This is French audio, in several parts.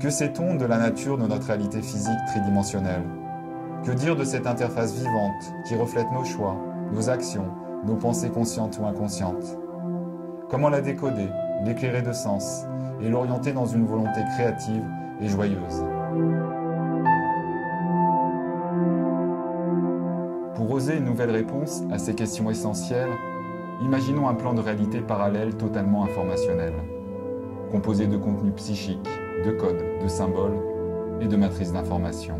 Que sait-on de la nature de notre réalité physique tridimensionnelle? Que dire de cette interface vivante qui reflète nos choix, nos actions, nos pensées conscientes ou inconscientes? Comment la décoder, l'éclairer de sens et l'orienter dans une volonté créative et joyeuse? Pour oser une nouvelle réponse à ces questions essentielles, imaginons un plan de réalité parallèle totalement informationnel, composé de contenus psychiques, de codes, de symboles et de matrices d'informations.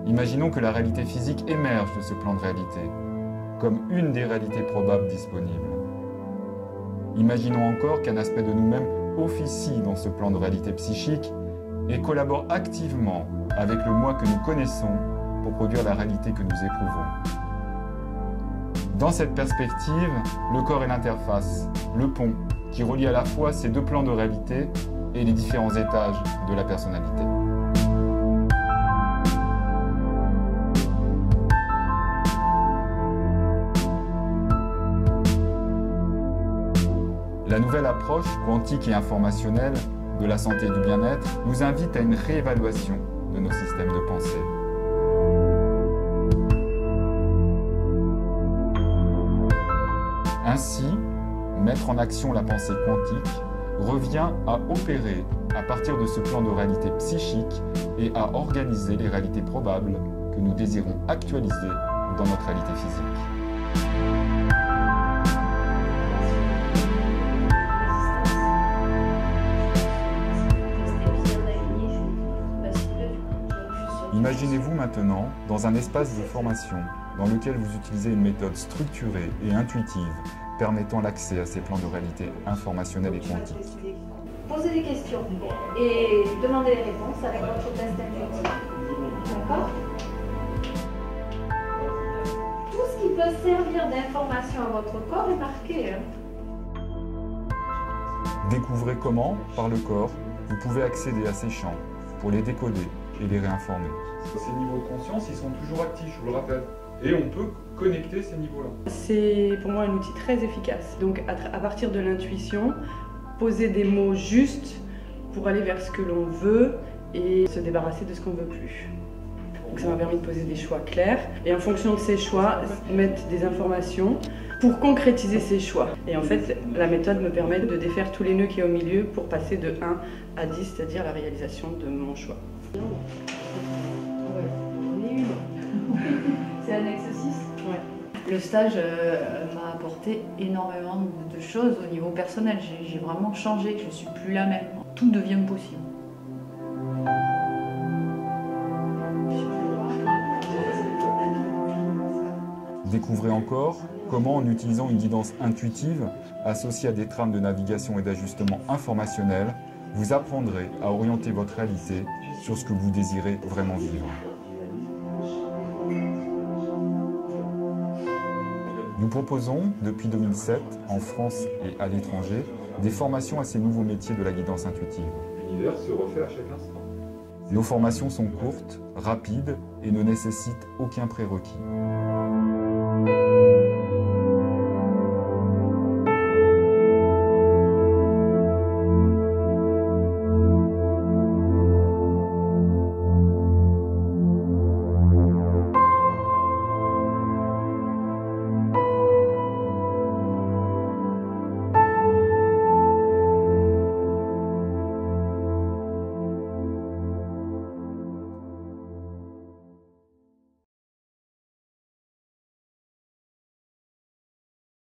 Imaginons que la réalité physique émerge de ce plan de réalité, comme une des réalités probables disponibles. Imaginons encore qu'un aspect de nous-mêmes officie dans ce plan de réalité psychique et collabore activement avec le moi que nous connaissons pour produire la réalité que nous éprouvons. Dans cette perspective, le corps est l'interface, le pont qui relie à la fois ces deux plans de réalité et les différents étages de la personnalité. La nouvelle approche quantique et informationnelle de la santé et du bien-être nous invite à une réévaluation de nos systèmes de pensée. Ainsi, mettre en action la pensée quantique revient à opérer à partir de ce plan de réalité psychique et à organiser les réalités probables que nous désirons actualiser dans notre réalité physique. Imaginez-vous maintenant dans un espace de formation dans lequel vous utilisez une méthode structurée et intuitive permettant l'accès à ces plans de réalité informationnels et quantiques. Posez des questions et demandez les réponses avec votre test intuitif. D'accord? Tout ce qui peut servir d'information à votre corps est marqué. Découvrez comment, par le corps, vous pouvez accéder à ces champs pour les décoder et les réinformer. Ces niveaux de conscience, ils sont toujours actifs, je vous le rappelle. Et on peut connecter ces niveaux-là. C'est pour moi un outil très efficace. Donc à partir de l'intuition, poser des mots justes pour aller vers ce que l'on veut et se débarrasser de ce qu'on ne veut plus. Donc ça m'a permis de poser des choix clairs et en fonction de ces choix, mettre des informations pour concrétiser ces choix. Et en fait, la méthode me permet de défaire tous les nœuds qu'il y a au milieu pour passer de 1 à 10, c'est-à-dire la réalisation de mon choix. C'est annexe 6. Ouais. Le stage m'a apporté énormément de choses au niveau personnel. J'ai vraiment changé, je ne suis plus la même. Tout devient possible. Découvrez encore comment, en utilisant une guidance intuitive associée à des trames de navigation et d'ajustement informationnel, vous apprendrez à orienter votre réalité sur ce que vous désirez vraiment vivre. Nous proposons, depuis 2007, en France et à l'étranger, des formations à ces nouveaux métiers de la guidance intuitive. L'univers se refait à chaque instant. Nos formations sont courtes, rapides et ne nécessitent aucun prérequis.